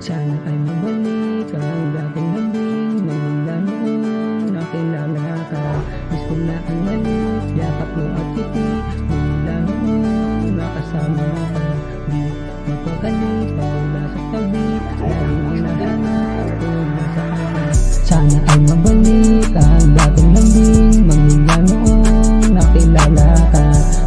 Sana ay mabalik ang dating lambing magmula noong nakilala ka. Miss ko na ang halik, yakap mo at kiti magmula noong nakasama ka. Di magpagalit pa wala sa tabi, laging hinahanap kung nasaan ka. Sana ay mabalik ang dating lambing magmula noong nakilala ka.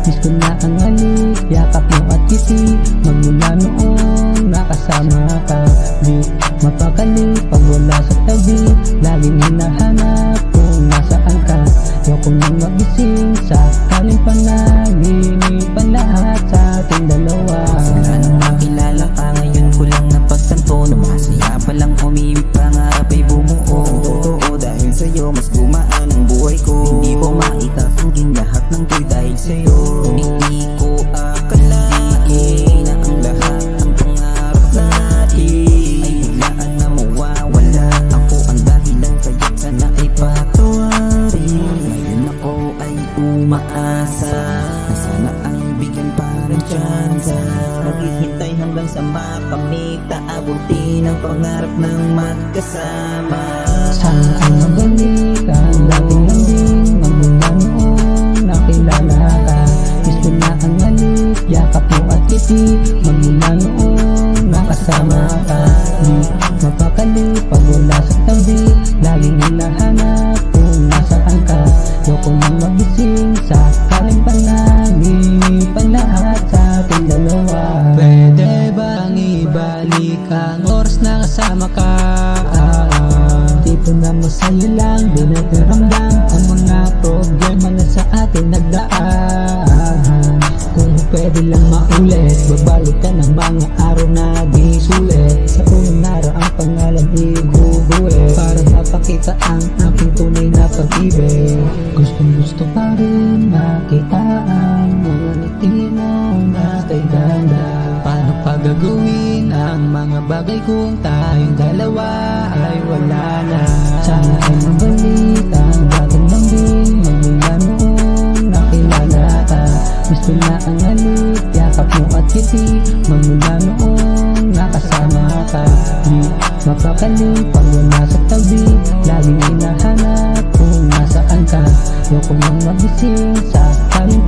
Miss ko na ang halik, yakap mo at kiti magmula noong nakasama ka. Di mapakali pag wala sa tabi, laging hinahanap kung nasaan ka. Ayoko nang magising sa kaling panaginipan lahat sa ating dalawa. Wala nang makilala ka, ngayon ko lang napagtanto na masaya palang umibig, pangarap ay bumuo. Ang totoo dahil sa'yo, mas gumaan ang buhay ko. Hindi ko maitatanging lahat ng to'y dahil sa'yo. Hindi ko akalain na ang lahat ng pangarap natin ay biglaan na mawawala. Ako ang dahilan kaya't sana ay patawarin. Ngayon ako ay umaasa na sana ay bigyan pa ng tsansa. Maghihintay hanggang sa makamit, aabutin ang pangarap ng magkasama. Sana ay mabalik ang dating lambing magmula noong nakilala ka. Miss ko na ang halik, yakap mo at kiti magmula noong nakasama ka. Di mapakali pag wala sa tabi, laging hinahanap kung nasaan ka. Ayoko nang magising sa kaling panaginipan lahat sa ating dalawa. Pwede bang ibalik ang oras na kasama ka? Tipo na masaya lang, di natin ramdam ang mga problema na sa atin nagdaan. Kung pwede lang maulit, babalik ka ng mga araw na di sulit. Sa unang araw ang pangalan iguguhit, para mapakita ang aking tunay na pag-ibig. Gusto pa rin makita ang mga ngiti mo na kay ganda. Paano pagagawin ang mga bagay kung tayong dalawa ay wala na? Sana ay mabalik ang dating lambing magmula noong nakilala ka. Miss ko na ang halik, yakap mo at kiti magmula noong nakasama ka. Di mapakali pag wala sa tabi, laging hinahanap kung nasaan ka. Ayoko nang magising sa kaling